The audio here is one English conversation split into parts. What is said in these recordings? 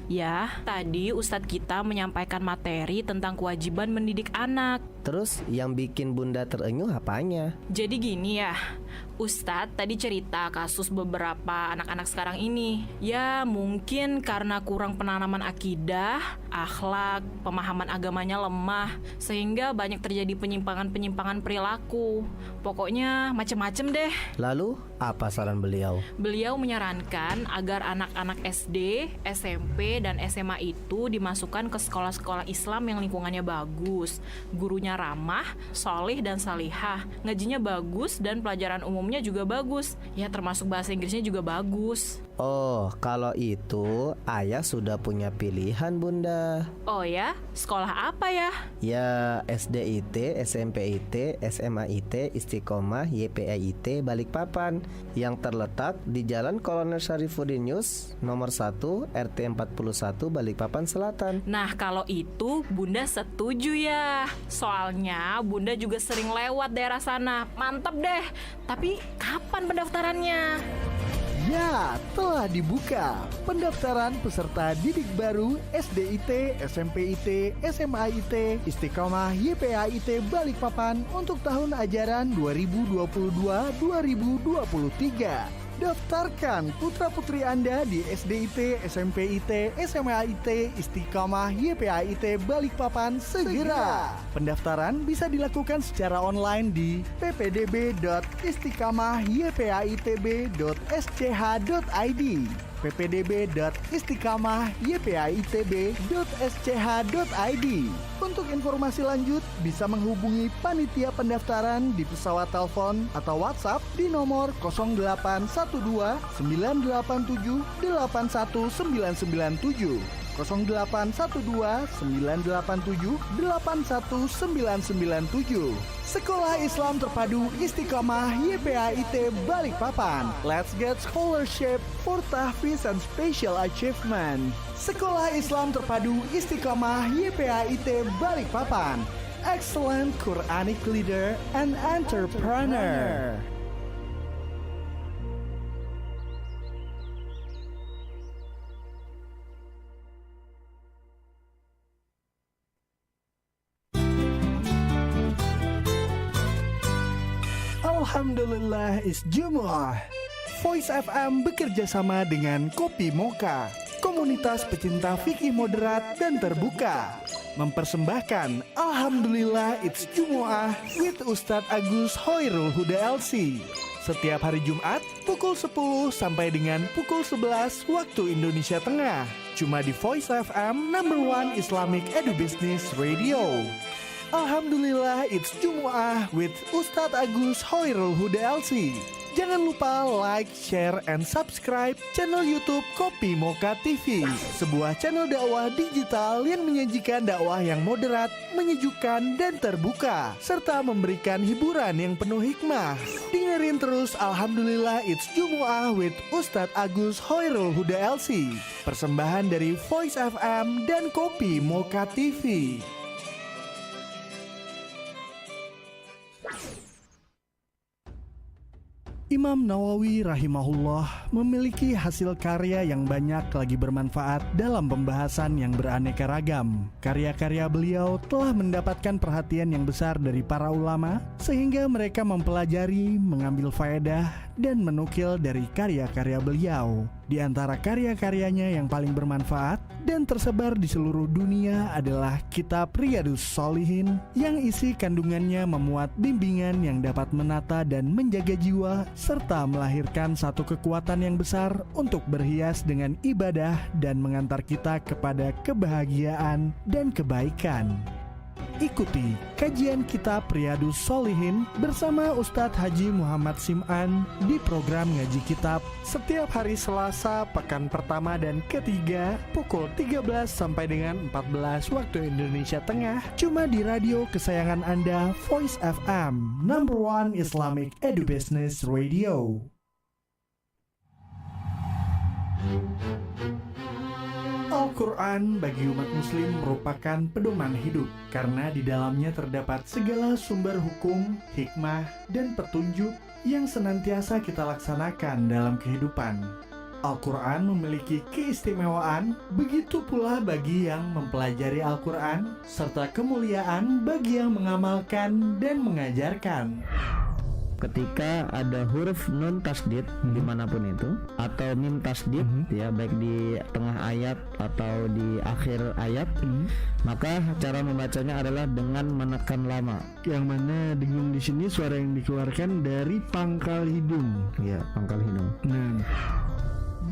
Ya, tadi Ustadz kita menyampaikan materi tentang kewajiban mendidik anak. Terus yang bikin Bunda terenyuh apanya? Jadi gini ya, Ustadz tadi cerita kasus beberapa anak-anak sekarang ini. Ya mungkin karena kurang penanaman akidah, akhlak, pemahaman agamanya lemah, sehingga banyak terjadi penyimpangan-penyimpangan perilaku. Pokoknya macem-macem deh. Lalu apa saran beliau? Beliau menyarankan agar anak-anak SD, SMP, dan SMA itu dimasukkan ke sekolah-sekolah Islam yang lingkungannya bagus, gurunya ramah, solih dan salihah, ngajinya bagus, dan pelajaran umumnya juga bagus. Ya termasuk bahasa Inggrisnya juga bagus. Oh, kalau itu ayah sudah punya pilihan Bunda. Oh ya? Sekolah apa ya? Ya SDIT, SMPIT, SMAIT, Istiqamah, YPAIT, Balikpapan, yang terletak di Jalan Kolonel Syarifuddin Yus, nomor 1, RT 41, Balikpapan Selatan. Nah kalau itu Bunda setuju ya. Soalnya Bunda juga sering lewat daerah sana. Mantap deh. Tapi kapan pendaftarannya? Ya, telah dibuka pendaftaran peserta didik baru SDIT, SMPIT, SMAIT, Istiqamah, YPAIT Balikpapan untuk tahun ajaran 2022-2023. Daftarkan putra-putri Anda di SDIT, SMPIT, SMAIT, Istiqamah, YPAIT Balikpapan segera. Pendaftaran bisa dilakukan secara online di ppdb.istiqamahypaitb.sch.id, ppdb.istiqamahypaitb.sch.id. Untuk informasi lanjut bisa menghubungi panitia pendaftaran di pesawat telepon atau WhatsApp di nomor 0812 987 81997, 0812 987 81997. Sekolah Islam Terpadu Istiqamah YPAIT Balikpapan. Let's get scholarship for tahfiz and special achievement. Sekolah Islam Terpadu Istiqamah YPAIT Balikpapan. Excellent Quranic leader and entrepreneur. Alhamdulillah is Jumu'ah. Voice FM bekerja sama dengan Kopi Mocha, komunitas pecinta fikih moderat dan terbuka, mempersembahkan Alhamdulillah It's Jumu'ah with Ustadz Agus Hoirul Huda LC setiap hari Jumat pukul 10 sampai dengan pukul 11 waktu Indonesia Tengah, cuma di Voice FM #1 Islamic Edubusiness Radio. Alhamdulillah It's Jumu'ah with Ustadz Agus Hoirul Huda LC. Jangan lupa like, share, and subscribe channel YouTube Kopi Mocha TV, sebuah channel dakwah digital yang menyajikan dakwah yang moderat, menyejukkan, dan terbuka, serta memberikan hiburan yang penuh hikmah. Dengerin terus Alhamdulillah It's Jumu'ah with Ustadz Agus Hoirul Huda LC, persembahan dari Voice FM dan Kopi Mocha TV. Imam Nawawi rahimahullah memiliki hasil karya yang banyak lagi bermanfaat dalam pembahasan yang beraneka ragam. Karya-karya beliau telah mendapatkan perhatian yang besar dari para ulama, sehingga mereka mempelajari, mengambil faedah, dan menukil dari karya-karya beliau. Di antara karya-karyanya yang paling bermanfaat dan tersebar di seluruh dunia adalah kitab Riyadhus Shalihin, yang isi kandungannya memuat bimbingan yang dapat menata dan menjaga jiwa, serta melahirkan satu kekuatan yang besar untuk berhias dengan ibadah dan mengantar kita kepada kebahagiaan dan kebaikan. Ikuti kajian kitab Riyadhus Shalihin bersama Ustadz Haji Muhammad Sim'an di program Ngaji Kitab setiap hari Selasa pekan pertama dan ketiga pukul 13 sampai dengan 14 waktu Indonesia Tengah, cuma di radio kesayangan Anda, Voice FM #1 Islamic Edubusiness Radio. Al-Quran bagi umat muslim merupakan pedoman hidup, karena di dalamnya terdapat segala sumber hukum, hikmah, dan petunjuk yang senantiasa kita laksanakan dalam kehidupan. Al-Quran memiliki keistimewaan, begitu pula bagi yang mempelajari Al-Quran, serta kemuliaan bagi yang mengamalkan dan mengajarkan. Ketika ada huruf nun tasdid dimanapun itu, atau mim tasdid ya, baik di tengah ayat atau di akhir ayat, maka cara membacanya adalah dengan menekan lama. Yang mana dengung di sini suara yang dikeluarkan dari pangkal hidung. Ya, pangkal hidung. Nah,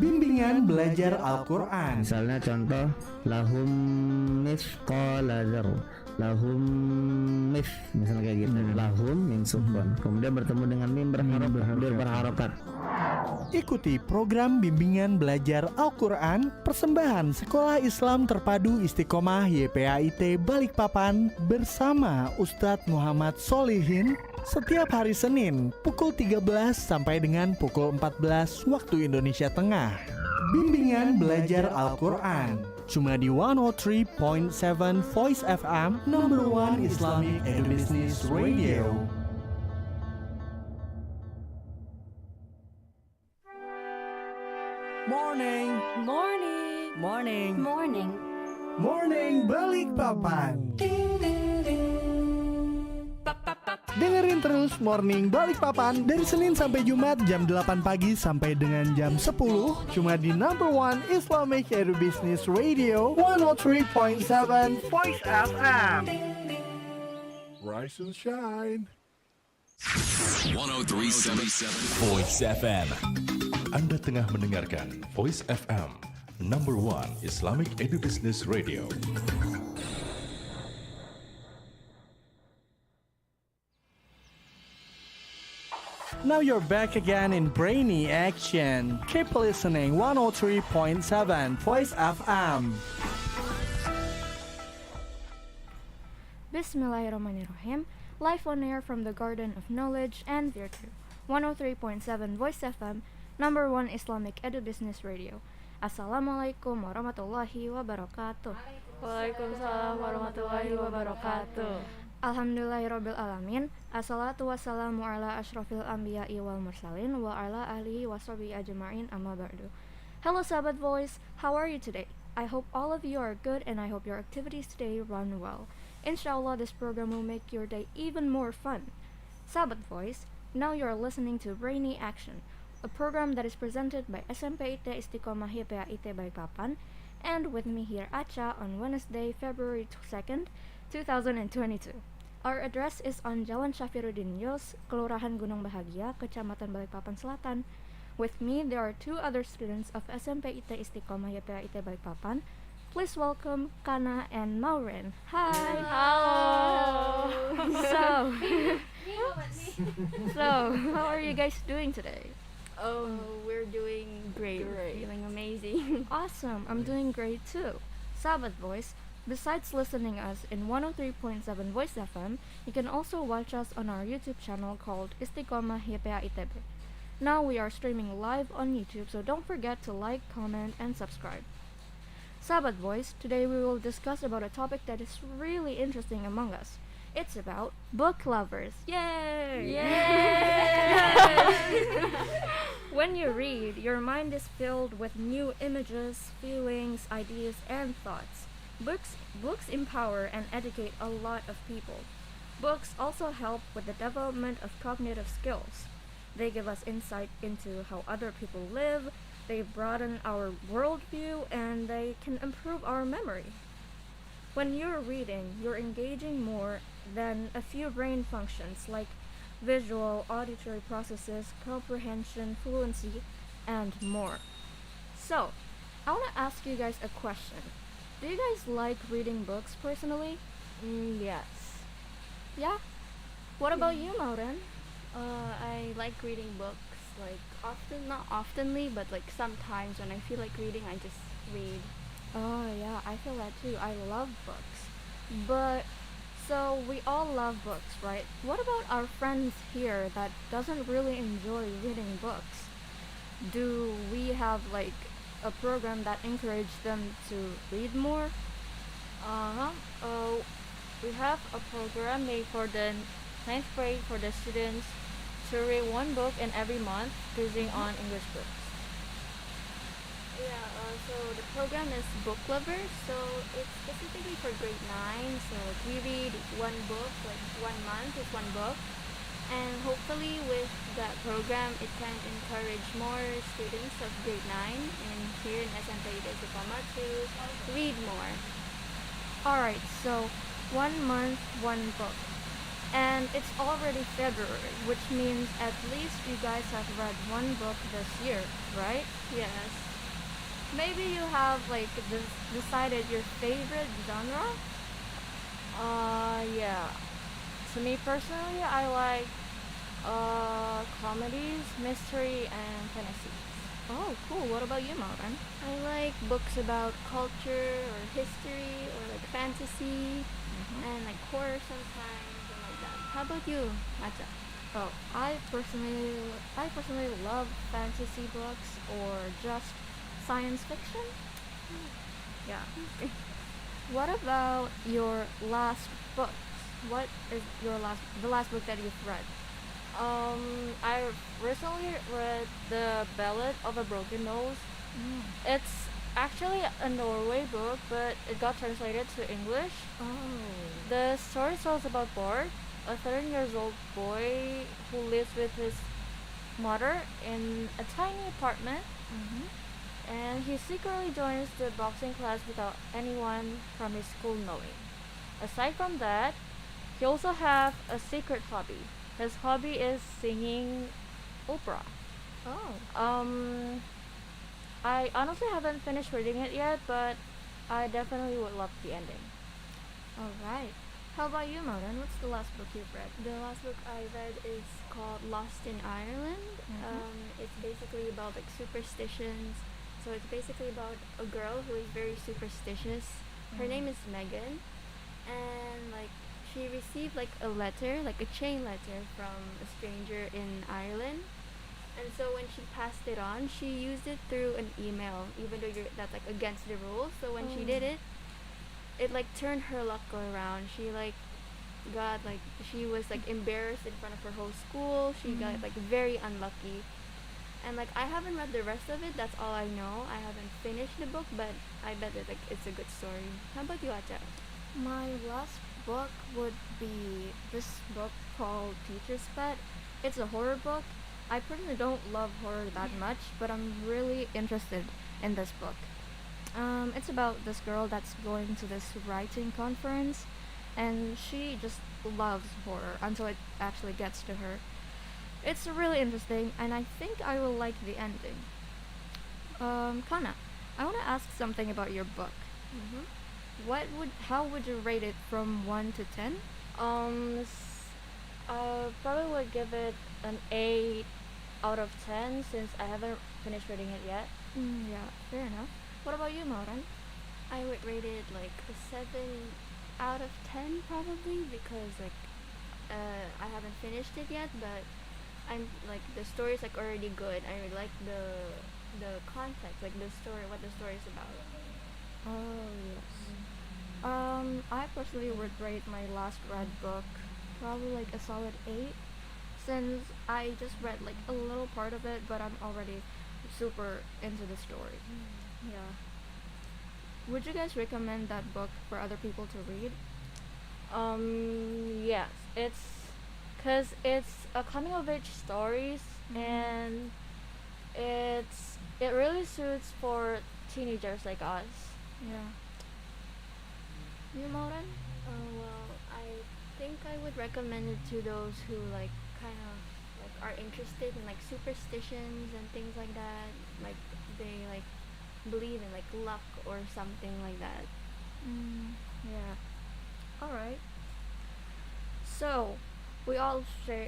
bimbingan belajar Al-Quran. Misalnya contoh, lahum mithqala dzarrah, lahum misalnya kayak gitu. Lahum mim sukun, kemudian bertemu dengan mim berharokat. Ikuti program bimbingan belajar Al-Quran persembahan Sekolah Islam Terpadu Istiqamah YPAIT Balikpapan bersama Ustadz Muhammad Solihin setiap hari Senin pukul 13 sampai dengan pukul 14 waktu Indonesia Tengah. Bimbingan belajar Al-Quran cuma di 103.7 Voice FM, number one Islamic Business Radio. Morning, Morning. morning, Morning. morning Balikpapan. Dengerin terus Morning Balikpapan dari Senin sampai Jumat jam 8 pagi sampai dengan jam 10 cuma di number one Islamic Business Radio 103.7 Voice FM. Rise and shine. 1037 Voice FM. Anda tengah mendengarkan Voice FM, number one Islamic Business Radio. Now you're back again in Brainy Action. Keep listening 103.7 Voice FM. Bismillahirrahmanirrahim. Live on air from the Garden of Knowledge and Virtue. 103.7 Voice FM, number one Islamic Business Radio. Assalamualaikum warahmatullahi wabarakatuh. Waalaikumsalam warahmatullahi wabarakatuh. Alhamdulillahirabbil alamin. Assalatu wassalamu ala asyrafil anbiya'i wal mursalin wa ala alihi washabihi ajma'in amma ba'du. Hello Sahabat Voice, how are you today? I hope all of you are good and I hope your activities today run well. Inshallah this program will make your day even more fun. Sahabat Voice, now you are listening to Brainy Action, a program that is presented by SMPIT Istiqamah YPAIT Balikpapan, and with me here Acha on Wednesday, February 2nd, 2022. Our address is on Jalan Syafiruddin Yos, Kelurahan Gunung Bahagia, Kecamatan Balikpapan Selatan. With me, there are two other students of SMPIT Istiqamah YPAIT Balikpapan. Please welcome Kana and Maureen. Hi! Halo. So, how are you guys doing today? We're doing great. Feeling amazing. Awesome, I'm doing great too. Sahabat Voice, besides listening us in 103.7 Voice FM, you can also watch us on our YouTube channel called Istiqamah YPAIT. Now we are streaming live on YouTube, so don't forget to like, comment, and subscribe. Sahabat Voice, today we will discuss about a topic that is really interesting among us. It's about book lovers. Yay! When you read, your mind is filled with new images, feelings, ideas, and thoughts. Books empower and educate a lot of people. Books also help with the development of cognitive skills. They give us insight into how other people live, they broaden our worldview, and they can improve our memory. When you're reading, you're engaging more than a few brain functions like visual, auditory processes, comprehension, fluency, and more. So, I want to ask you guys a question. Do you guys like reading books personally? Yes. Yeah? What about you, Maureen? I like reading books, not oftenly, but sometimes when I feel like reading, I just read. Oh yeah, I feel that too. I love books. But so we all love books, right? What about our friends here that doesn't really enjoy reading books? Do we have a program that encourages them to read more? We have a program made for the 9th grade for the students to read one book in every month, focusing on English books. So the program is book lovers, so it's specifically for grade 9. So we read one book, like 1 month is one book. And hopefully with that program, it can encourage more students of grade 9 and here in SMPIT Istiqamah to read more. Alright, so 1 month, one book. And it's already February, which means at least you guys have read one book this year, right? Yes. Maybe you have like decided your favorite genre? Yeah. To me personally, I like comedies, mystery, and fantasy. Oh, cool. What about you, Maureen? I like books about culture or history or like fantasy and like horror sometimes and like that. How about you, Macha? Oh, I personally love fantasy books or just science fiction. Yeah. What about your last book? What is the last book that you've read? I recently read The Ballad of a Broken Nose. It's actually a Norway book, but it got translated to English. Oh. The story tells about Bart, a 13-year-old boy who lives with his mother in a tiny apartment, and he secretly joins the boxing class without anyone from his school knowing. Aside from that, he also have a secret hobby. His hobby is singing opera. Oh. I honestly haven't finished reading it yet, but I definitely would love the ending. All right. How about you, Maureen? What's the last book you've read? The last book I read is called Lost in Ireland. It's basically about like superstitions. So it's basically about a girl who is very superstitious. Her name is Megan, and like she received like a letter, like a chain letter from a stranger in Ireland. And so when she passed it on, she used it through an email, even though that's like against the rules. So when she did it, it like turned her luck around. She like got like she was like embarrassed in front of her whole school. She got like very unlucky. And like I haven't read the rest of it. That's all I know. I haven't finished the book, but I bet that like it's a good story. How about you, Acha? My last book would be this book called Teacher's Pet. It's a horror book. I personally don't love horror that much, but I'm really interested in this book. It's about this girl that's going to this writing conference, and she just loves horror until it actually gets to her. It's really interesting, and I think I will like the ending. Kana, I want to ask something about your book. How would you rate it from 1 to 10? I probably would give it an 8 out of 10 since I haven't finished reading it yet. Yeah, fair enough. What about you, Maureen? I would rate it like a 7 out of 10 probably because like I haven't finished it yet, but I'm like the story is like already good. I really like the context, like the story, what the story is about. Oh, yes. I personally would rate my last read book probably like a solid 8 since I just read like a little part of it, but I'm already super into the story. Yeah. Would you guys recommend that book for other people to read? Yes, it's a coming of age stories, and it really suits for teenagers like us. Yeah. You, Maureen? Well, I think I would recommend it to those who like kind of like are interested in like superstitions and things like that. Like they like believe in like luck or something like that. Yeah. Alright. So, we all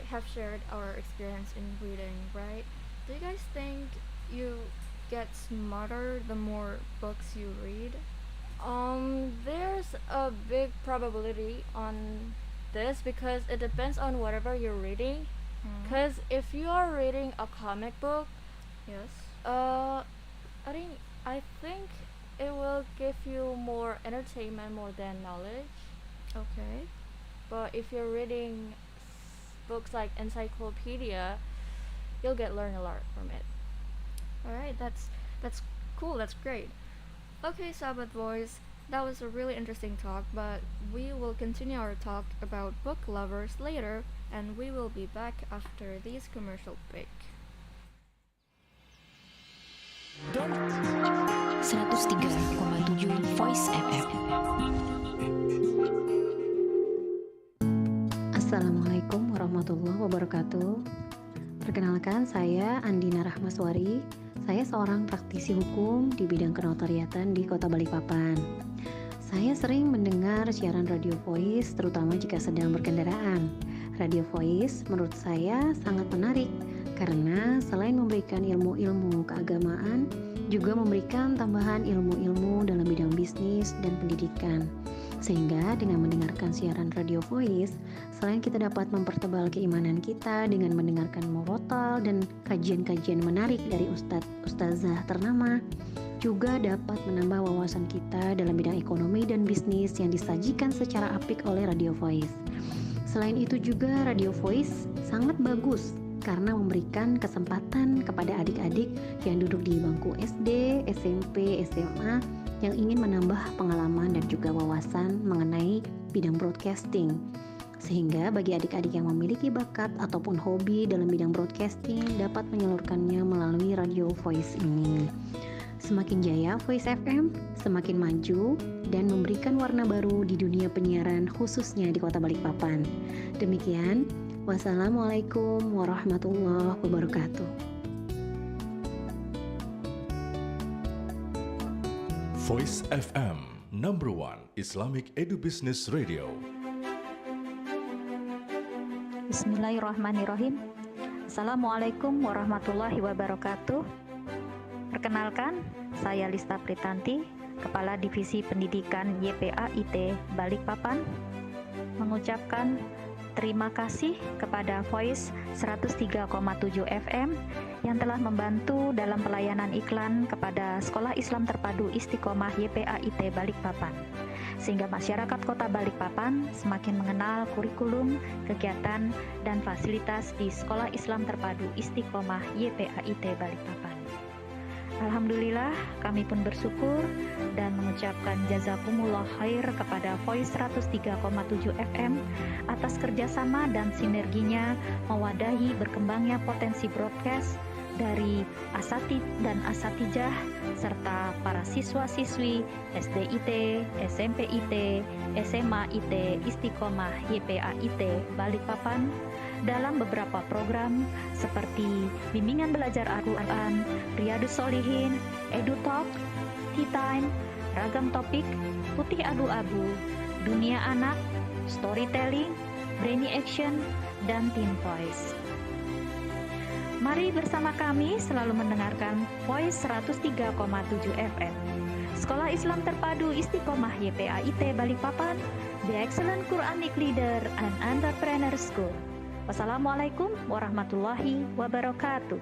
have shared our experience in reading, right? Do you guys think you get smarter the more books you read? There's a big probability on this because it depends on whatever you're reading. Because if you are reading a comic book, Yes. I think it will give you more entertainment more than knowledge. Okay. But if you're reading books like encyclopedia, you'll learn a lot from it. Alright, that's Cool, that's great. Okay, Sahabat Voice, that was a really interesting talk, but we will continue our talk about book lovers later, and we will be back after this commercial break. 103,7 Voice FM. Assalamualaikum warahmatullahi wabarakatuh. Perkenalkan, saya Andina Rahmaswari. Saya seorang praktisi hukum di bidang kenotariatan di Kota Balikpapan. Saya sering mendengar siaran radio voice, terutama jika sedang berkendaraan. Radio voice menurut saya sangat menarik karena selain memberikan ilmu-ilmu keagamaan, juga memberikan tambahan ilmu-ilmu dalam bidang bisnis dan pendidikan. Sehingga dengan mendengarkan siaran radio voice, selain kita dapat mempertebal keimanan kita dengan mendengarkan murotal dan kajian-kajian menarik dari ustazah ternama, juga dapat menambah wawasan kita dalam bidang ekonomi dan bisnis yang disajikan secara apik oleh radio voice. Selain itu juga radio voice sangat bagus karena memberikan kesempatan kepada adik-adik yang duduk di bangku SD, SMP, SMA yang ingin menambah pengalaman dan juga wawasan mengenai bidang broadcasting. Sehingga bagi adik-adik yang memiliki bakat ataupun hobi dalam bidang broadcasting dapat menyalurkannya melalui radio voice ini. Semakin jaya Voice FM, semakin maju dan memberikan warna baru di dunia penyiaran khususnya di Kota Balikpapan. Demikian, wassalamualaikum warahmatullahi wabarakatuh. Voice FM, number one Islamic Edu Business Radio. Bismillahirrahmanirrahim. Assalamualaikum warahmatullahi wabarakatuh. Perkenalkan, saya Lista Pritanti, Kepala Divisi Pendidikan YPAIT Balikpapan, mengucapkan terima kasih kepada Voice 103,7 FM yang telah membantu dalam pelayanan iklan kepada Sekolah Islam Terpadu Istiqamah YPAIT Balikpapan, sehingga masyarakat Kota Balikpapan semakin mengenal kurikulum, kegiatan, dan fasilitas di Sekolah Islam Terpadu Istiqamah YPAIT Balikpapan. Alhamdulillah, kami pun bersyukur dan mengucapkan jazakumullah khair kepada Voice 103,7 FM atas kerjasama dan sinerginya mewadahi berkembangnya potensi broadcast dari asatid dan asatijah serta para siswa-siswi SDIT, SMPIT, SMAIT, Istiqamah YPAIT Balikpapan dalam beberapa program seperti bimbingan belajar Al-Quran, Riyadus Sholihin, EduTalk, Tea Time, ragam topik, putih abu-abu, dunia anak, storytelling, Brainy Action, dan Teen Voice. Mari bersama kami selalu mendengarkan Voice 103,7 FM. Sekolah Islam Terpadu Istiqamah YPAIT Balikpapan, the excellent Quranic leader and entrepreneur school. Wassalamualaikum warahmatullahi wabarakatuh.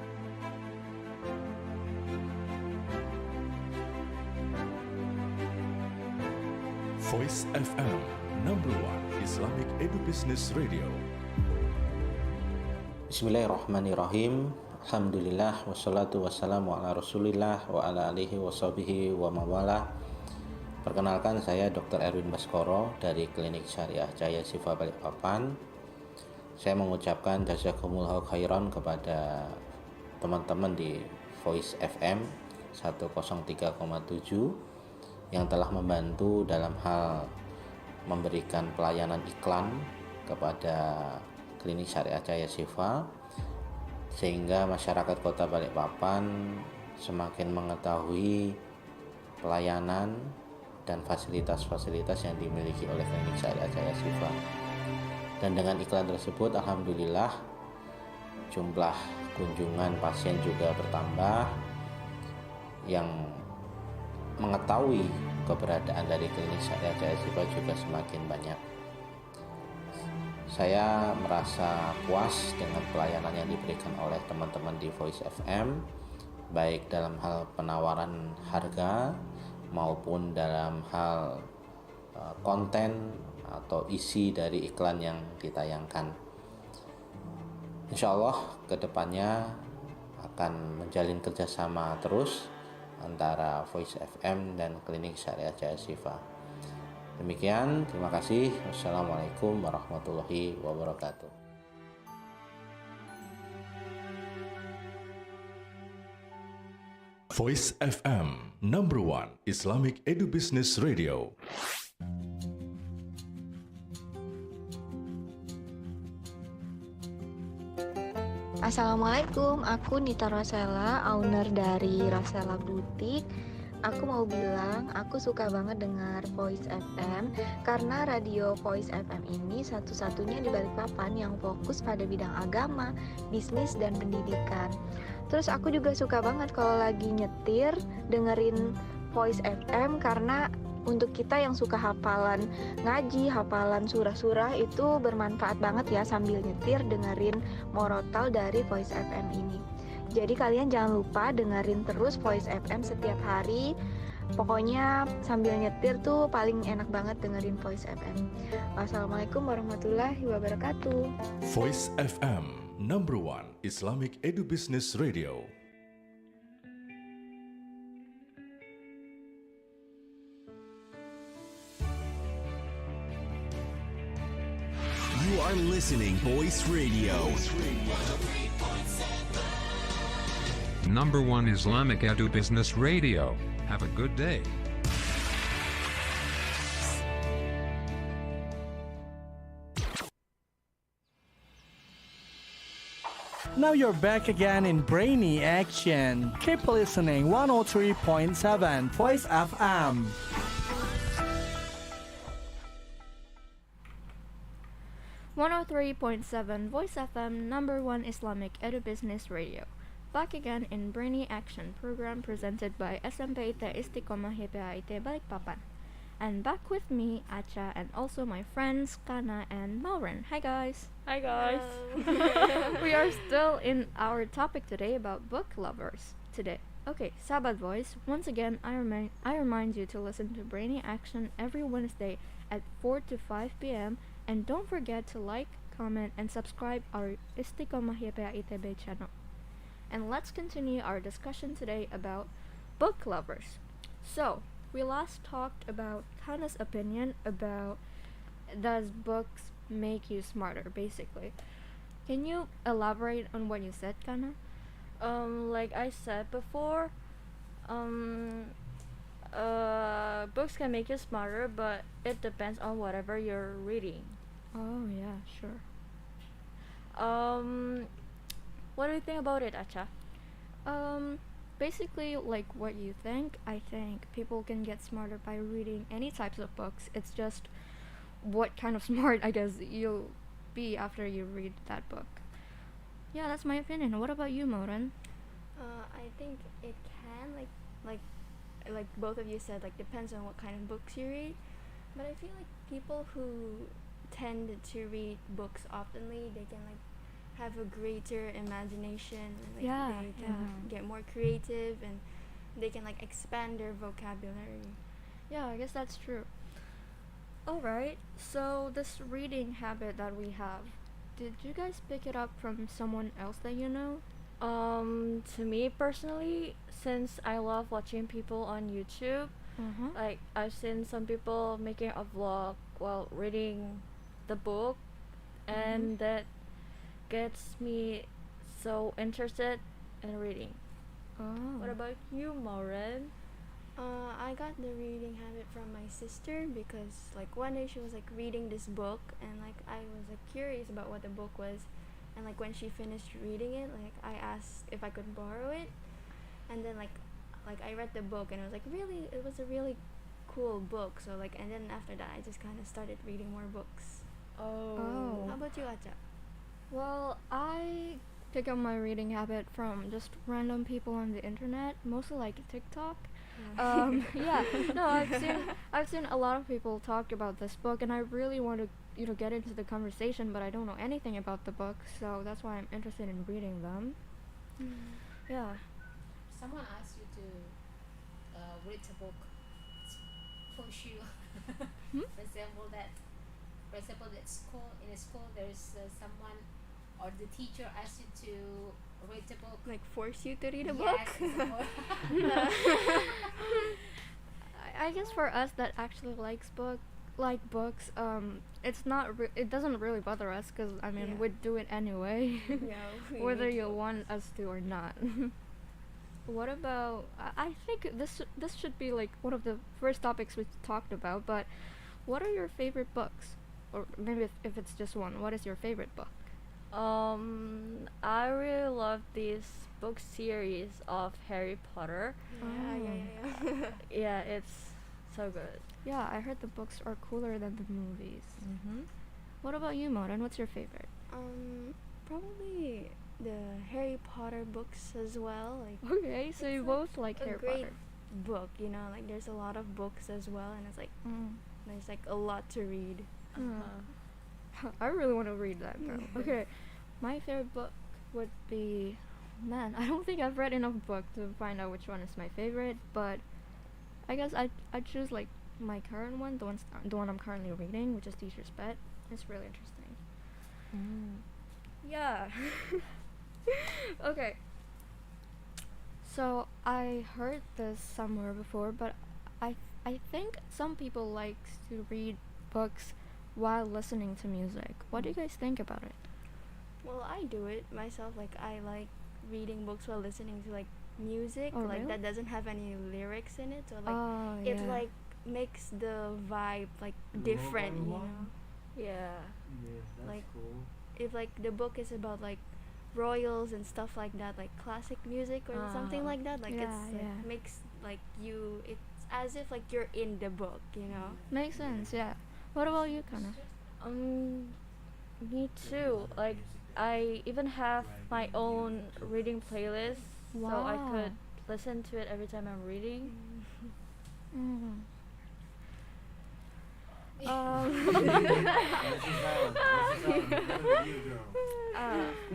Voice FM, number one Islamic Edu Business Radio. Bismillahirrahmanirrahim. Alhamdulillah wassalatu wassalamu ala Rasulillah wa ala alihi washabihi wa mawalah. Perkenalkan, saya Dr. Erwin Baskoro dari Klinik Syariah Jaya Sifa Balikpapan. Saya mengucapkan jazakumullah khairan kepada teman-teman di Voice FM 103,7 yang telah membantu dalam hal memberikan pelayanan iklan kepada Klinik Syariah Jaya Sifa, sehingga masyarakat Kota Balikpapan semakin mengetahui pelayanan dan fasilitas-fasilitas yang dimiliki oleh Klinik Syariah Jaya Sifa. Dan dengan iklan tersebut, alhamdulillah jumlah kunjungan pasien juga bertambah yang mengetahui keberadaan dari Klinik Syariah Jaya Sifa juga semakin banyak. Saya merasa puas dengan pelayanan yang diberikan oleh teman-teman di Voice FM, baik dalam hal penawaran harga maupun dalam hal konten atau isi dari iklan yang ditayangkan. Insya Allah kedepannya akan menjalin kerjasama terus antara Voice FM dan Klinik Syariah Jaya Sifa. Demikian, terima kasih. Wassalamualaikum warahmatullahi wabarakatuh. Voice FM, number one Islamic Edu Business Radio. Assalamualaikum, aku Nita Rosella, owner dari Rosella Boutique. Aku mau bilang, aku suka banget dengar Voice FM karena radio Voice FM ini satu-satunya di Balikpapan yang fokus pada bidang agama, bisnis, dan pendidikan. Terus aku juga suka banget kalau lagi nyetir dengerin Voice FM karena untuk kita yang suka hafalan ngaji, hafalan surah-surah itu bermanfaat banget ya sambil nyetir dengerin morotal dari Voice FM ini. Jadi kalian jangan lupa dengerin terus Voice FM setiap hari. Pokoknya sambil nyetir tuh paling enak banget dengerin Voice FM. Wassalamualaikum warahmatullahi wabarakatuh. Voice FM, number one Islamic Edu Business Radio. You are listening Voice Radio. Number one Islamic Edu Business Radio. Have a good day. Now you're back again in Brainy Action. Keep listening 103.7 Voice FM. .7 Voice FM, number one Islamic Edu Business Radio. Back again in Brainy Action program presented by SMPIT Istiqamah YPAIT Balikpapan. And back with me, Acha, and also my friends Kana and Maureen. Hi guys. Hi guys. We are still in our topic today about book lovers today. Okay, Sabbath Voice. Once again, I remind you to listen to Brainy Action every Wednesday at 4 to 5 p.m. And don't forget to like, comment, and subscribe our Istiqamah YPAIT channel. And let's continue our discussion today about book lovers. So, we last talked about Kana's opinion about does books make you smarter, basically. Can you elaborate on what you said, Kana? Like I said before, books can make you smarter, but it depends on whatever you're reading. Oh yeah, sure. What do you think about it, Acha? Basically, like what you think, I think people can get smarter by reading any types of books. It's just what kind of smart, I guess, you'll be after you read that book. Yeah, that's my opinion. What about you, Moran? I think it can, like both of you said, like depends on what kind of books you read. But I feel like people who tend to read books oftenly, they can like have a greater imagination, and like they can get more creative, and they can like expand their vocabulary. Yeah, I guess that's true. Alright, so this reading habit that we have, did you guys pick it up from someone else that you know? To me personally, since I love watching people on YouTube, like I've seen some people making a vlog while reading the book, and that gets me so interested in reading. What about you, Maureen? I got the reading habit from my sister because like one day she was like reading this book, and like I was like curious about what the book was, and like when she finished reading it, like I asked if I could borrow it, and then like I read the book, and it was a really cool book. So like, and then after that I just kind of started reading more books. Oh. How about you, Acha? Well, I pick up my reading habit from just random people on the internet, mostly like TikTok. Yeah, no, I've seen a lot of people talk about this book, and I really want to get into the conversation, but I don't know anything about the book, so that's why I'm interested in reading them. Yeah. Someone asked you to read a book, push you. For example, that school, in a school there is someone or the teacher asks you to read a book. Like force you to read a Yes, book? it's a book. I guess for us that actually like books, it's not it doesn't really bother us because I mean Yeah. we'd do it anyway, Yeah, we whether read you books. want us to or not. What about? I think this should be like one of the first topics we talked about. But what are your favorite books, or maybe if it's just one, what is your favorite book? I really love this book series of Harry Potter. Yeah. Yeah, it's so good. Yeah, I heard the books are cooler than the movies. Mm-hmm. What about you, Modern? What's your favorite? Probably the Harry Potter books as well. Like Okay, so it's you both like a Harry great Potter. book, you know, like there's a lot of books as well, and it's like Mm. there's like a lot to read. I really want to read that now. Okay, my favorite book would be, man, I don't think I've read enough book to find out which one is my favorite, but I guess I choose like my current one, the one I'm currently reading, which is Teacher's Pet. It's really interesting. Yeah. Okay. So I heard this somewhere before, but I think some people like to read books while listening to music. What do you guys think about it? Well, I do it myself. Like I like reading books while listening to like music, Oh, like really? that doesn't have any lyrics in it, so like Oh, it yeah. like makes the vibe like different, you know. Yeah. Like if like the book is about like royals and stuff like that, like classic music or something like that, like Yeah, it's like yeah. makes like you, it's as if like you're in the book, you know. Makes sense, yeah. What about you, Kana? Me too. Like I even have my own reading playlist, so I Wow. could listen to it every time I'm reading. Mm.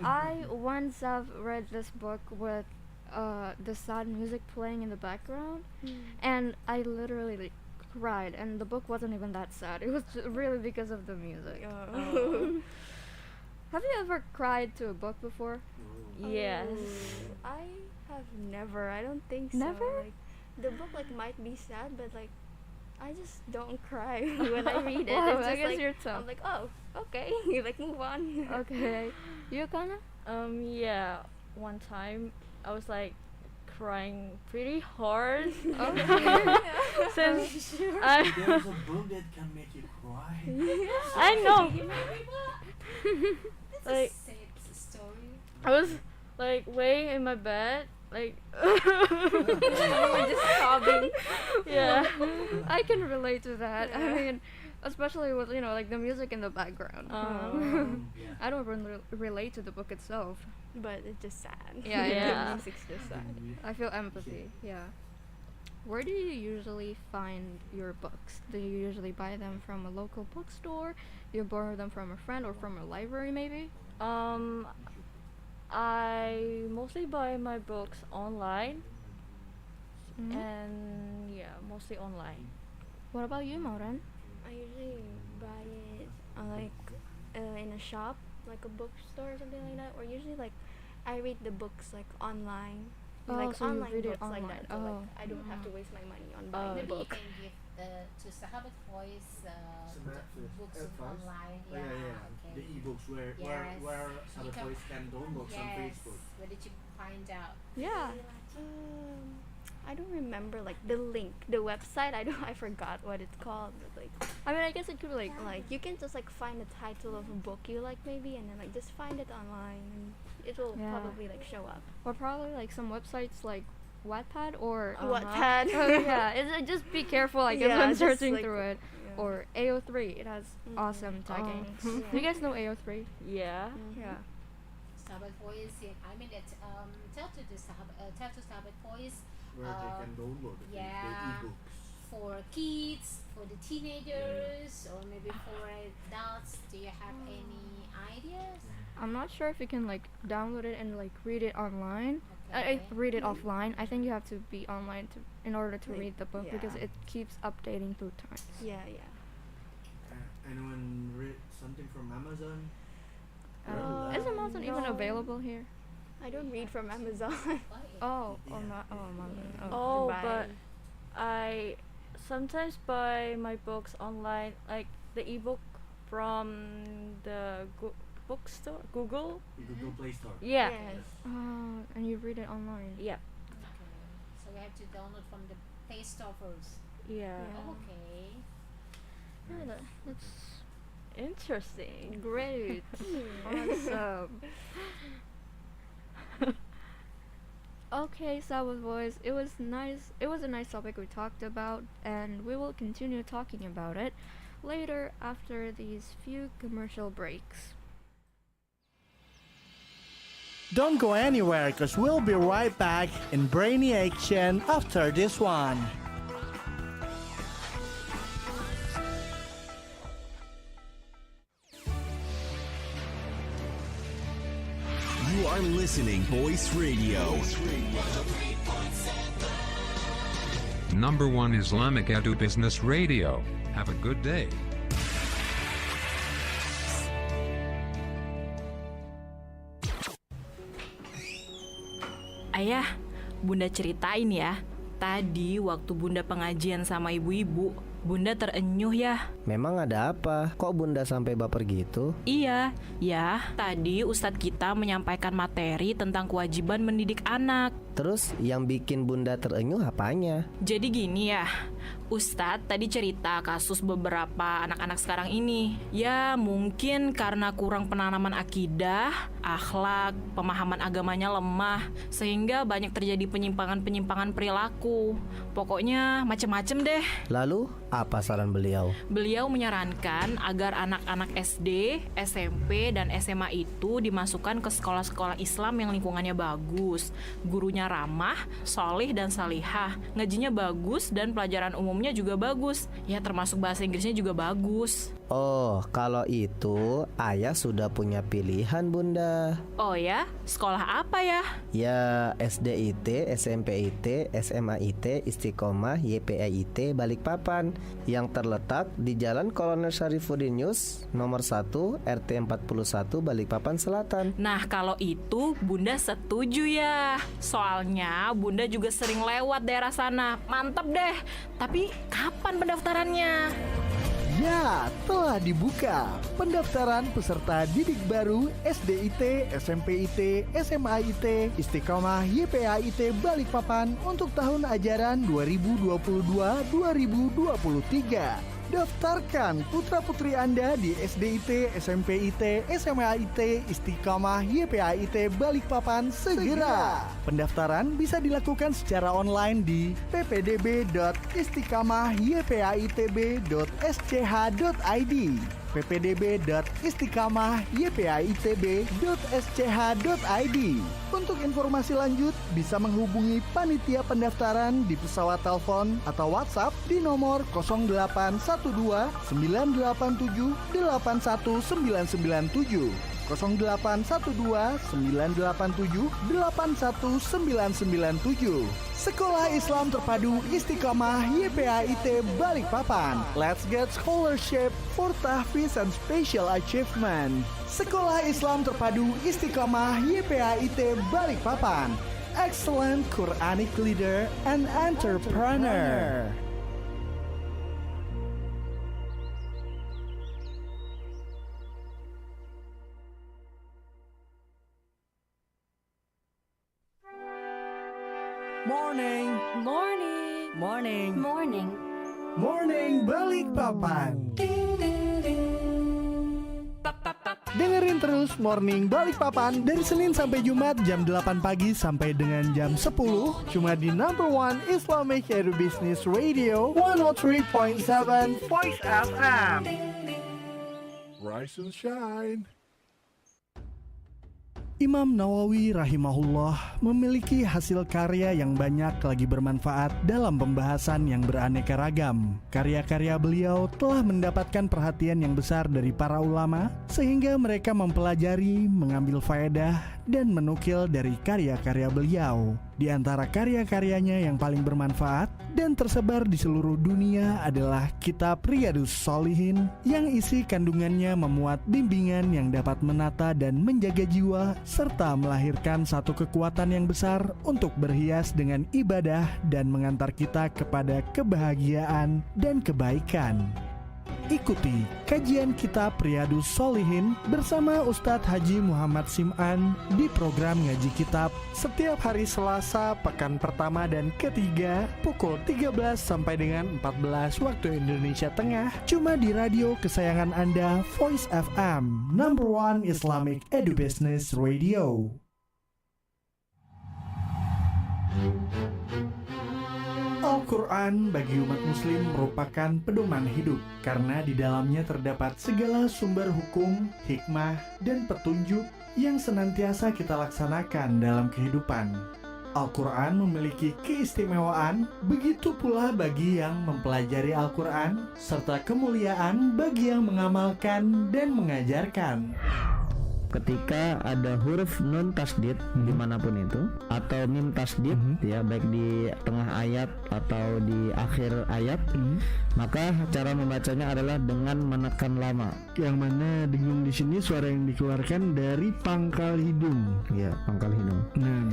I once have read this book with the sad music playing in the background, and I literally like, cried. And the book wasn't even that sad. It was really because of the music. Have you ever cried to a book before? Yes. I have never. I don't think so. Never? Like, the book like might be sad, but like I just don't cry when I read it. Wow, It's I just guess like, you're tough. I'm like, oh, okay, like move on. Okay. You, Kana? Yeah. One time I was like crying pretty hard. Since I There's a book that can make you cry. I know. It's Like a sad story. I was like laying in my bed, like Just sobbing. yeah. I can relate to that. I mean, especially with like the music in the background. I don't relate to the book itself. But it's just sad. Yeah, Yeah. The music's just sad. I feel empathy. Yeah. Where do you usually find your books? Do you usually buy them from a local bookstore? Do you borrow them from a friend or from a library, maybe? I mostly buy my books online, Mhm. and yeah, mostly online. What about you, Mauran? I usually buy it in a shop, like a bookstore or something like that. Or usually like I read the books like online. Oh, Like so you online read it books like online. that. So Oh. like I don't have to waste my money on buying Maybe the you book. can give to Sahabat Voice books Advice? online. Oh, yeah. Okay. The ebooks where Yes. where You Sahabat can- Voice can download on Yes. Facebook. Where did you find out? Yeah. I don't remember like the link, the website. I forgot what it's called. But like I mean, I guess it could be like you can just like find the title of a book you like maybe, and then like just find it online, and it will Yeah. probably like show up. or probably like some websites like Wattpad or Wattpad. Oh, yeah, just be careful, I guess, Yeah, when just, searching like, through it. yeah. Or AO3, it has awesome tagging. Oh. Do you guys know AO3? Yeah. Yeah. Sahabat Voice. I mean that tell to Sahabat Voice. Where they can download the Yeah. ebooks. For kids, for the teenagers, or maybe for adults. Do you have any ideas? I'm not sure if you can like download it and like read it online. Okay. Read it offline. I think you have to be online in order to Like, read the book because yeah. it keeps updating through time. Yeah. Anyone read something from Amazon? Is Amazon even No. available here? I don't read from Amazon. But I sometimes buy my books online, like the ebook from the bookstore, Google Play Store. Yeah. Yes. And you read it online. Yeah. So we have to download from the Play Store first. Yeah. Okay. Yeah, that's interesting. Great. Awesome. Okay, Sabbath Boys, it was nice. It was a nice topic we talked about, and we will continue talking about it later after these few commercial breaks. Don't go anywhere, because we'll be right back in Brainy Action after this one. You are listening Voice Radio. Number 1 Islamic Edu Business Radio. Have a good day. Ayah, Bunda ceritain ya. Tadi waktu Bunda pengajian sama ibu-ibu, Bunda terenyuh ya. Memang ada apa? Kok Bunda sampai baper gitu? Iya, ya. Tadi Ustadz kita menyampaikan materi tentang kewajiban mendidik anak. Terus yang bikin Bunda terenyuh apanya? Jadi gini ya, Ustadz tadi cerita kasus beberapa anak-anak sekarang ini. Ya mungkin karena kurang penanaman akidah, akhlak, pemahaman agamanya lemah, sehingga banyak terjadi penyimpangan-penyimpangan perilaku. Pokoknya macem-macem deh. Lalu apa saran beliau? Beliau menyarankan agar anak-anak SD, SMP, dan SMA itu dimasukkan ke sekolah-sekolah Islam yang lingkungannya bagus, gurunya ramah, solih dan salihah, ngajinya bagus, dan pelajaran umumnya juga bagus. Ya termasuk bahasa Inggrisnya juga bagus. Oh, kalau itu ayah sudah punya pilihan Bunda. Oh ya? Sekolah apa ya? Ya SDIT, SMPIT, SMAIT, Istiqamah, YPAIT, Balikpapan, yang terletak di Jalan Kolonel Syarifuddin Yus, nomor 1, RT 41, Balikpapan Selatan. Nah kalau itu Bunda setuju ya. Soalnya Bunda juga sering lewat daerah sana. Mantap deh. Tapi kapan pendaftarannya? Ya, telah dibuka pendaftaran peserta didik baru SDIT, SMPIT, SMAIT, Istiqamah, YPAIT Balikpapan untuk tahun ajaran 2022-2023. Daftarkan putra-putri Anda di SDIT, SMPIT, SMAIT, Istiqamah, YPAIT Balikpapan segera. Pendaftaran bisa dilakukan secara online di ppdb.istiqamahypaitb.sch.id, ppdb.istiqamahypaitb.sch.id. Untuk informasi lanjut bisa menghubungi panitia pendaftaran di pesawat telepon atau WhatsApp di nomor 0812 987 81997, 0812 987 81997. Sekolah Islam Terpadu Istiqamah YPAIT Balikpapan. Let's get scholarship for tahfiz and special achievement. Sekolah Islam Terpadu Istiqamah YPAIT Balikpapan. Excellent Quranic leader and entrepreneur. Morning, Morning. morning, Morning. morning Balikpapan. Dengerin terus Morning Balikpapan dari Senin sampai Jumat jam 8 pagi sampai dengan jam 10 cuma di number 1 Islamic Edu Business Radio 103.7 Voice FM. Rise and shine. Imam Nawawi rahimahullah memiliki hasil karya yang banyak lagi bermanfaat dalam pembahasan yang beraneka ragam. Karya-karya beliau telah mendapatkan perhatian yang besar dari para ulama sehingga mereka mempelajari, mengambil faedah dan menukil dari karya-karya beliau. Di antara karya-karyanya yang paling bermanfaat dan tersebar di seluruh dunia adalah kitab Riyadhus Shalihin yang isi kandungannya memuat bimbingan yang dapat menata dan menjaga jiwa serta melahirkan satu kekuatan yang besar untuk berhias dengan ibadah dan mengantar kita kepada kebahagiaan dan kebaikan. Ikuti kajian kitab Riyadhus Shalihin bersama Ustadz Haji Muhammad Sim'an di program Ngaji Kitab setiap hari Selasa pekan pertama dan ketiga pukul 13 sampai dengan 14 waktu Indonesia Tengah cuma di radio kesayangan Anda, Voice FM, number one Islamic Edu Business Radio. Al-Quran bagi umat muslim merupakan pedoman hidup karena di dalamnya terdapat segala sumber hukum, hikmah, dan petunjuk yang senantiasa kita laksanakan dalam kehidupan. Al-Quran memiliki keistimewaan, begitu pula bagi yang mempelajari Al-Quran, serta kemuliaan bagi yang mengamalkan dan mengajarkan. Ketika ada huruf nun tasdid dimanapun itu atau mim tasdid ya baik di tengah ayat atau di akhir ayat, maka cara membacanya adalah dengan menekan lama. Yang mana dengung di sini suara yang dikeluarkan dari pangkal hidung. Ya, pangkal hidung. Nah,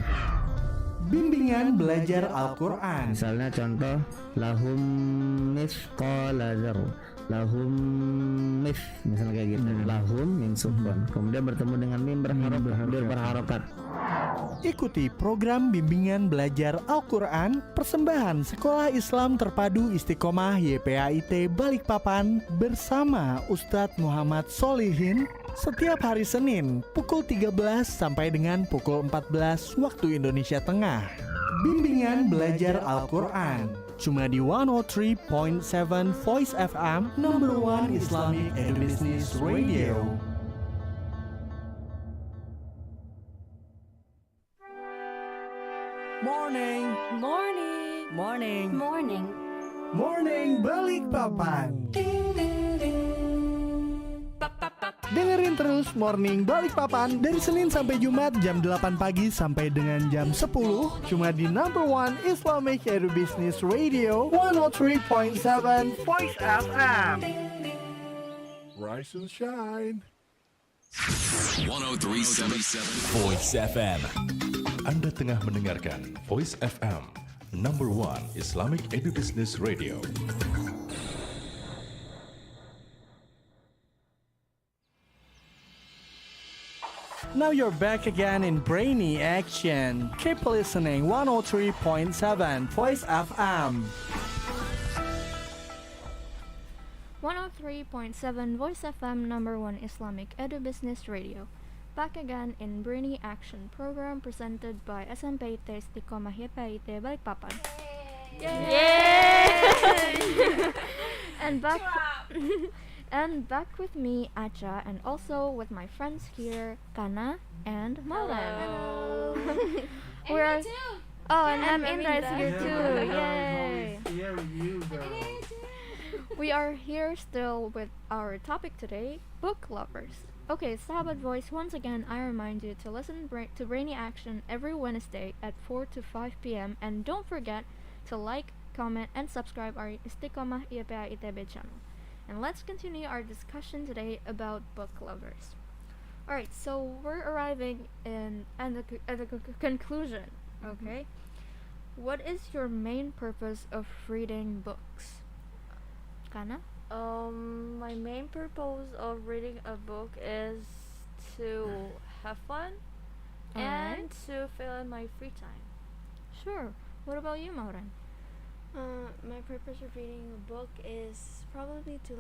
bimbingan belajar Al-Quran. Misalnya contoh lahum misqala dzarrah. Lahum mif, misalnya kayak gitu. Lahum mim sukun. Kemudian bertemu dengan mim berharokat. Ikuti program bimbingan belajar Al-Quran persembahan Sekolah Islam Terpadu Istiqamah YPAIT Balikpapan bersama Ustadz Muhammad Shalihin setiap hari Senin pukul 13 sampai dengan pukul 14 waktu Indonesia Tengah. Bimbingan belajar Al-Quran cuma di 103.7 Voice FM, number one Islamic Edu Business Radio. Morning, Morning. morning, Morning. morning Balikpapan. Dengerin terus Morning Balikpapan dari Senin sampai Jumat jam 8 pagi sampai dengan jam 10 cuma di number one Islamic Edu Business Radio 103.7 Voice FM. Rise and shine. 1037 Voice FM. Anda tengah mendengarkan Voice FM, number one Islamic Edu Business Radio. Now you're back again in Brainy Action. Keep listening 103.7 Voice FM. 103.7 Voice FM, number one Islamic Edu Business Radio. Back again in Brainy Action program presented by SMPIT Istiqamah YPAIT Balikpapan. Yay! And back and back with me, Acha, and also with my friends here, Kana and Mauran. Hello. We are. Me too. Oh, and And Indra is here too. Yay! Here you go. We are here still with our topic today, book lovers. Okay, Sahabat Voice, once again, I remind you to listen to Brainy Action every Wednesday at 4 to 5 p.m. And don't forget to like, comment, and subscribe our Istiqamah YPAIT channel. And let's continue our discussion today about book lovers. Alright, so we're arriving at the conclusion, okay? What is your main purpose of reading books? Kana? My main purpose of reading a book is to have fun and to fill in my free time. Sure. What about you, Mauran? My purpose of reading a book is probably to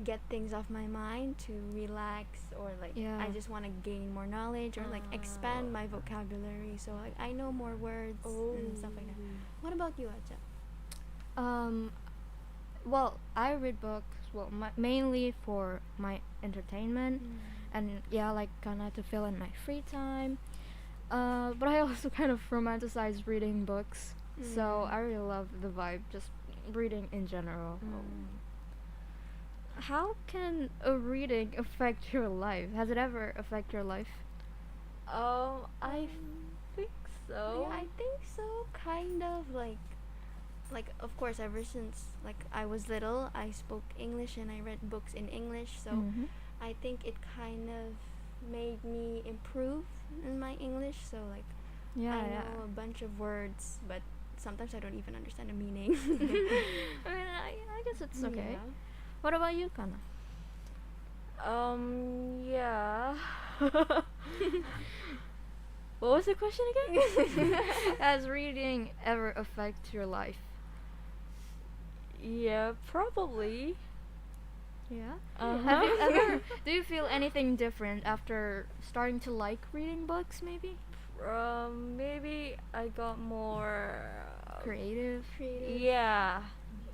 get things off my mind, to relax, or I just want to gain more knowledge or expand my vocabulary, so I know more words and stuff like that. What about you, Acha? Well, I read books mainly for my entertainment and kind of to fill in my free time. But I also kind of romanticize reading books. So I really love the vibe, just reading in general. How can a reading affect your life? Has it ever affected your life? I think so. Yeah, I think so. Kind of like of course ever since like I was little, I spoke English and I read books in English, so Mhm. I think it kind of made me improve in my English. So like Yeah, I know yeah. a bunch of words, but sometimes I don't even understand the meaning. I mean, I guess it's okay. Yeah. What about you, Kana? Yeah. What was the question again? Has reading ever affect your life? Yeah, probably. Yeah. Have you ever? Do you feel anything different after starting to like reading books? Maybe. Maybe I got more creative. Yeah.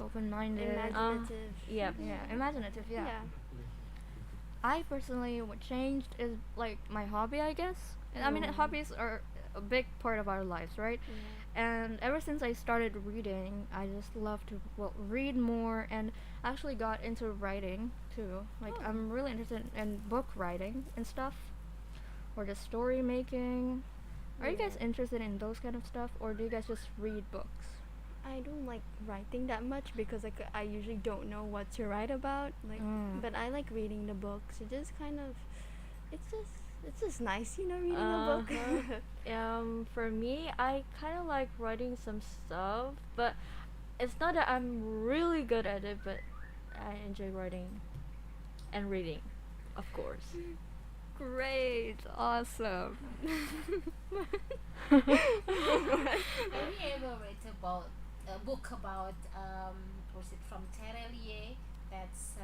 Open-minded. Imaginative. Yeah. Imaginative. Yeah. I personally, what changed is like my hobby, I guess. And I mean, hobbies are a big part of our lives, right? And ever since I started reading, I just love to read more, and actually got into writing too. Like I'm really interested in book writing and stuff, or just story making. Are you guys interested in those kind of stuff, or do you guys just read books? I don't like writing that much because like I usually don't know what to write about. Like, but I like reading the books. It just kind of, it's just nice, reading a book. For me, I kind of like writing some stuff, but it's not that I'm really good at it, but I enjoy writing and reading, of course. Great, awesome. Have you ever read about a book about was it from Terelie? That's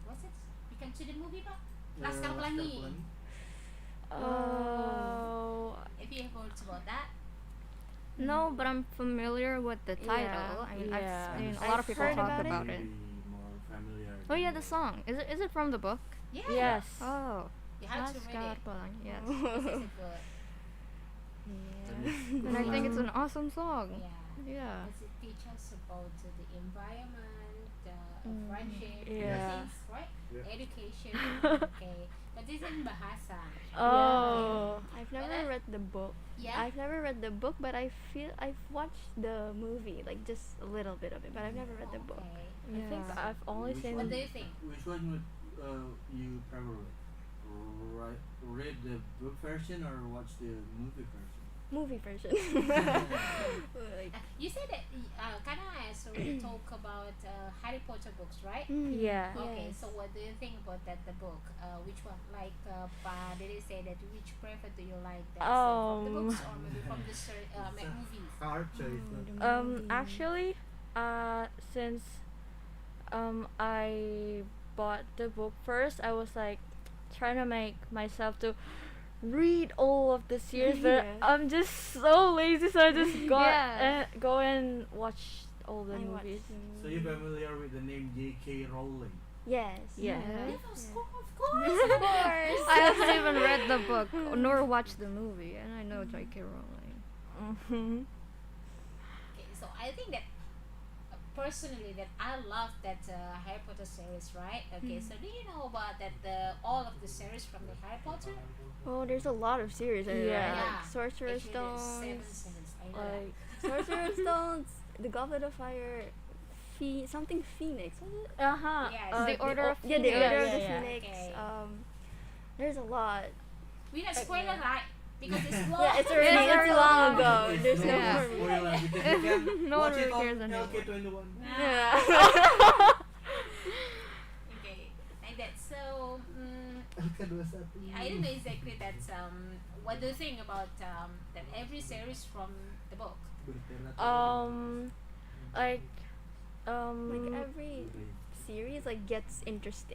what's it? We come to the movie, Pak. Laskar Pelangi. Oh. Have you ever heard about that? No, but I'm familiar with the title. I mean, I've seen a lot of people talk about it. Oh yeah, the song. Is it from the book? Yeah. Yes. Oh. You have to read it. Yes. This is good. Yeah. And I think it's an awesome song. Yeah. Because it teaches about the environment, friendship, Yeah. things, right? Education. Okay. But this is in Bahasa. Oh. I've never read the book. Yeah. I've never read the book, but I've watched the movie, like just a little bit of it, but I've never read the book. I think I've only seen. What do you think? Which one would you prefer? Read the book version or watch the movie version? Movie version. You said that Kana has already talk about Harry Potter books, right? Yeah. Okay, Yes. so what do you think about the book? Which one? Like, did they say that which prefer do you like that? From the books or maybe from the movies? Hard choice. Actually, since I bought the book first, I was like trying to make myself to read all of the series, but I'm just so lazy, so I just go and watch all the movies. So you're familiar with the name J.K. Rowling? Yes. Yeah. Of course. I haven't even read the book nor watched the movie, and I know J.K. Rowling. Okay, so I think that personally that I love that Harry Potter series, right? Okay, so do you know about that all of the series from the Harry Potter? Oh, there's a lot of series. Yeah. Like Sorcerer's Actually, there's 7 Stones, series. I know that. Sorcerer's Stones, The Goblet of Fire, something Phoenix. Was it? Yes. The Order of Yeah, the Phoenix. Order of the Yeah. Phoenix. Okay. There's a lot. We not spoiler, right? Because it's long. Yeah, it's already long ago. There's no Yeah. more. Spoiler, because you can No watch one it really on cares anymore. LK21. Okay, like that. So LK21. I don't know exactly that. What do you think about that every series from the book? Like Like every series like gets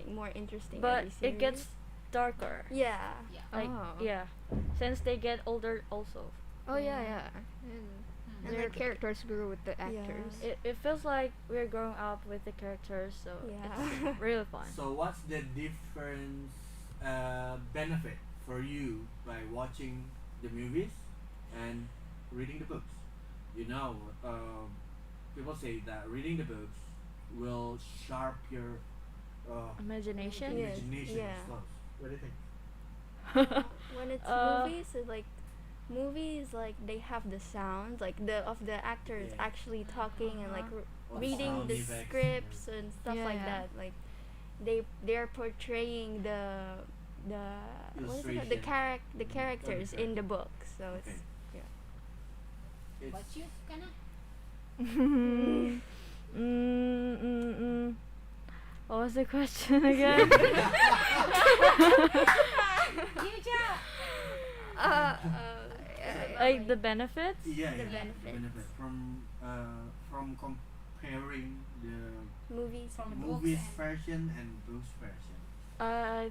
more interesting. but every series. it gets darker. Yeah. Like since they get older also. Oh yeah. And their characters grew with the actors. It feels like we're growing up with the characters, so it's really fun. So what's the difference benefit for you by watching the movies and reading the books? People say that reading the books will sharp your Imagination? Yes. imagination Yeah. and stuff. What do you think? When it's movies like they have the sounds like the actors actually talking and like reading the scripts and stuff like that. Like they're portraying the what is it called? The characters in the book. So it's What's you, Kana? What was the question again? Like the benefits? Yeah, The yeah. benefits. Benefit from comparing the movies version and books version.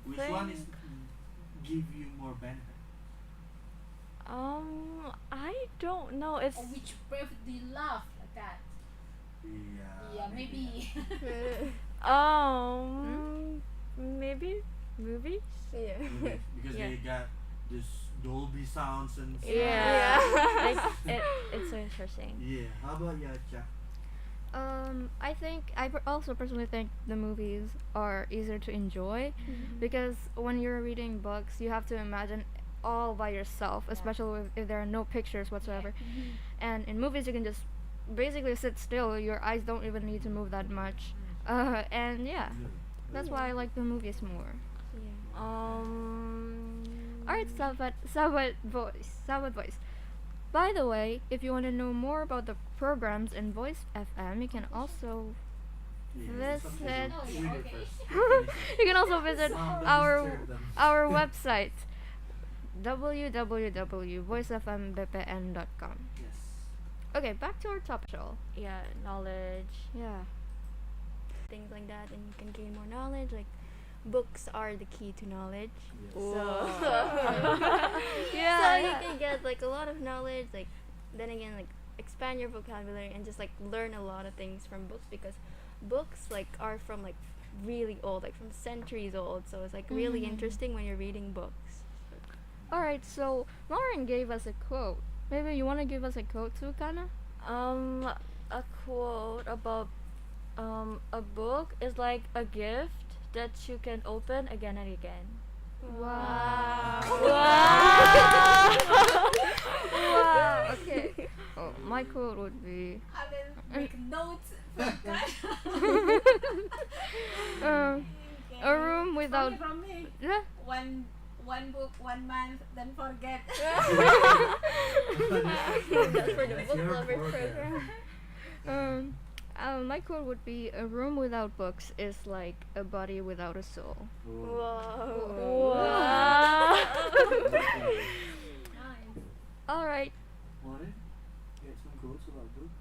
Which think one is give you more benefit? I don't know. It's Or which breath do you love like that? Yeah, maybe. maybe movies. Yeah. Because they got this Dolby sounds and stuff. It's so interesting. Yeah. How about you, Chuck? I think also personally think the movies are easier to enjoy because when you're reading books, you have to imagine all by yourself, especially if there are no pictures whatsoever. And in movies, you can just basically sit still. Your eyes don't even need to move that much. And yeah, that's why I like the movies more. Alright, Sabat voice. By the way, if you want to know more about the programs in Voice FM, you can also visit. You can also visit our website www.voicefmbpn.com. Yes. Okay, back to our topic show. Yeah, knowledge. Yeah. Things like that, and you can gain more knowledge. Like books are the key to knowledge. Whoa. So Yeah. so you can get like a lot of knowledge. Like then again, like expand your vocabulary and just like learn a lot of things from books, because books like are from like really old, like from centuries old. So it's like really interesting when you're reading books. Alright, so Lauren gave us a quote. Maybe you want to give us a quote too, Kana? A quote about a book is like a gift that you can open again and again. Wow. Wow. Okay. Oh, my quote would be I will make notes for that. a room without From me. yeah. One book, 1 month, then forget. That's for the book lover program. My quote would be a room without books is like a body without a soul. Whoa. Alright. Want it? Get some quotes about books.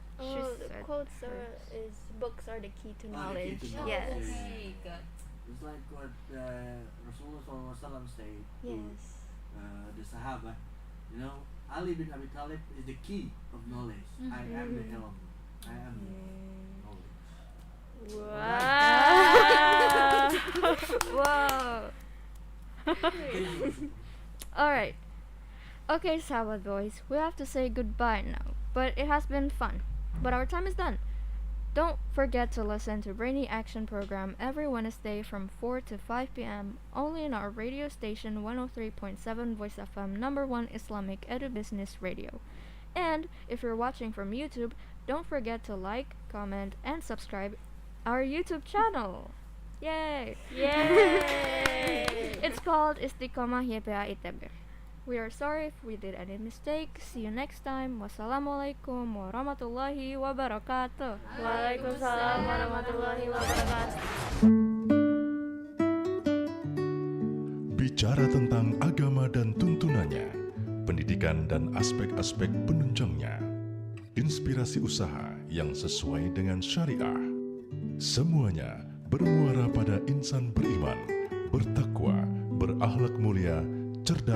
The quotes is books are the key to knowledge. key to knowledge. Yes. Okay, good. It's like what Rasulullah SAW said to Yes. the Sahaba. You know, Ali bin Abi Talib is the key of knowledge. I am the ilm. I am the knowledge. Wow. Alright. Okay, Sabat boys, we have to say goodbye now. But it has been fun. But our time is done. Don't forget to listen to Brainy Action Program every Wednesday from 4 to 5 p.m. only in our radio station 103.7 Voice FM #1 Islamic Edu Business Radio. And if you're watching from YouTube, don't forget to like, comment, and subscribe our YouTube channel. Yay! Yay! It's called Istiqamah YPAIT. We are sorry if we did any mistake. See you next time. Wassalamualaikum warahmatullahi wabarakatuh. Waalaikumsalam warahmatullahi wabarakatuh. Bicara tentang agama dan tuntunannya, pendidikan dan aspek-aspek penunjangnya, inspirasi usaha yang sesuai dengan syariah. Semuanya bermuara pada insan beriman, bertakwa, berakhlak mulia, cerdas.